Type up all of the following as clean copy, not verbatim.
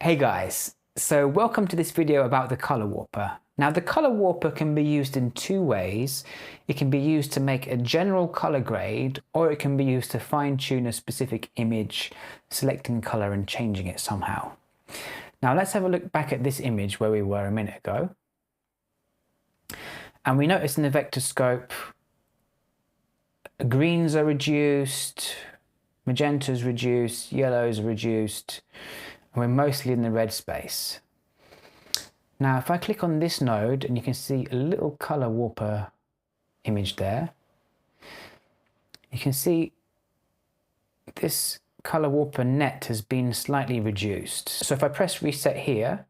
Hey guys, so welcome to this video about the color warper. Now the color warper can be used in two ways. It can be used to make a general color grade, or it can be used to fine tune a specific image, selecting color and changing it somehow. Now let's have a look back at this image where we were a minute ago. And we notice in the vector scope, greens are reduced, magentas reduced, yellows are reduced, and we're mostly in the red space. Now if I click on this node, and you can see a little color warper image there, you can see this color warper net has been slightly reduced. So if I press reset here,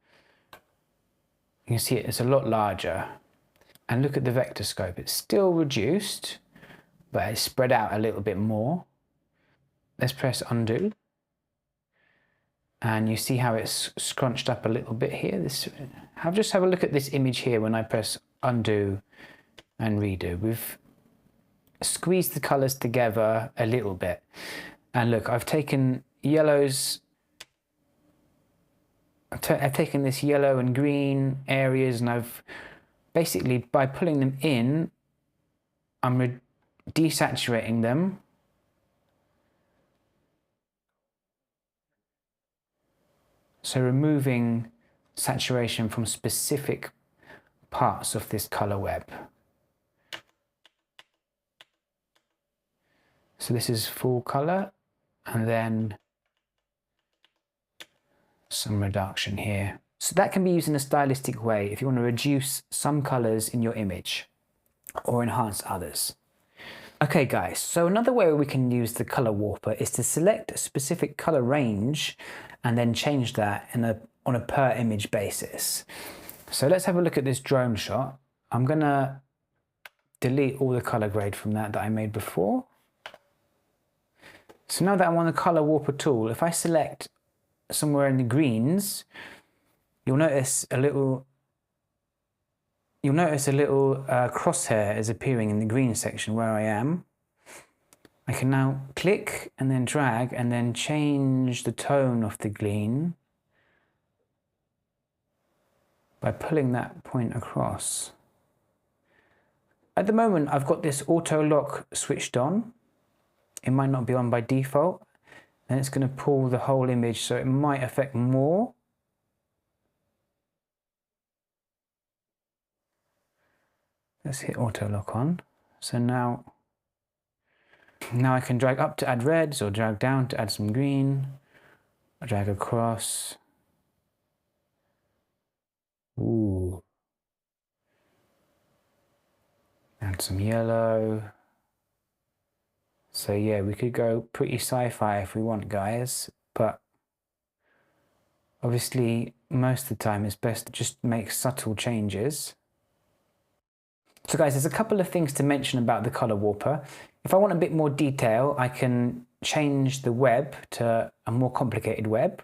you can see it's a lot larger. And look at the vector scope, it's still reduced, but it's spread out a little bit more. Let's press undo. And you see how it's scrunched up a little bit here. Just have a look at this image here when I press undo and redo. We've squeezed the colors together a little bit. And look, I've taken yellows, I've taken this yellow and green areas, and I've basically, by pulling them in, I'm desaturating them. So removing saturation from specific parts of this color web. So this is full color, and then some reduction here. So that can be used in a stylistic way if you want to reduce some colors in your image or enhance others. Okay guys, so another way we can use the color warper is to select a specific color range and then change that on a per image basis. So let's have a look at this drone shot. I'm gonna delete all the color grade from that I made before. So now that I'm on the color warper tool, if I select somewhere in the greens, you'll notice a little crosshair is appearing in the green section where I am. I can now click and then drag and then change the tone of the green by pulling that point across. At the moment, I've got this auto lock switched on. It might not be on by default. Then it's going to pull the whole image, so it might affect more. Let's hit auto lock on. So now I can drag up to add reds, or drag down to add some green, or drag across. Ooh. Add some yellow. So yeah, we could go pretty sci-fi if we want, guys, but obviously most of the time it's best to just make subtle changes. So guys, there's a couple of things to mention about the color warper. If I want a bit more detail, I can change the web to a more complicated web.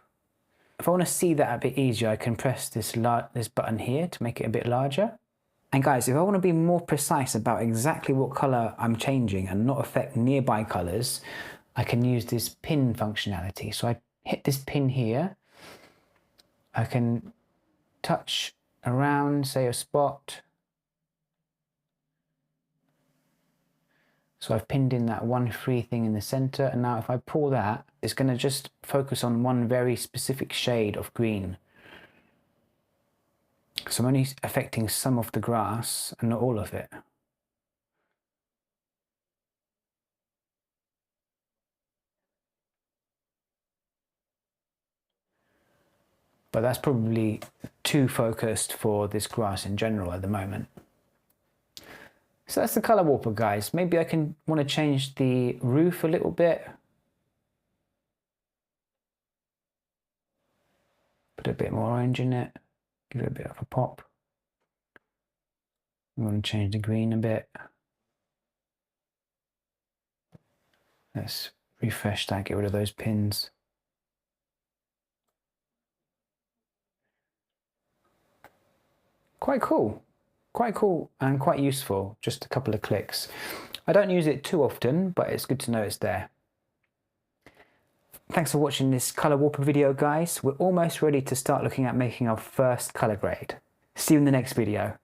If I want to see that a bit easier, I can press this button here to make it a bit larger. And guys, if I want to be more precise about exactly what color I'm changing and not affect nearby colors, I can use this pin functionality. So I hit this pin here. I can touch around, say, a spot. So I've pinned in that one free thing in the center, and now if I pull that, it's going to just focus on one very specific shade of green. So I'm only affecting some of the grass and not all of it. But that's probably too focused for this grass in general at the moment. So that's the color warper, guys. Maybe I want to change the roof a little bit. Put a bit more orange in it. Give it a bit of a pop. I'm going to change the green a bit. Let's refresh that, get rid of those pins. Quite cool. Quite cool and quite useful, just a couple of clicks. I don't use it too often, but it's good to know it's there. Thanks for watching this color warper video, guys. We're almost ready to start looking at making our first color grade. See you in the next video.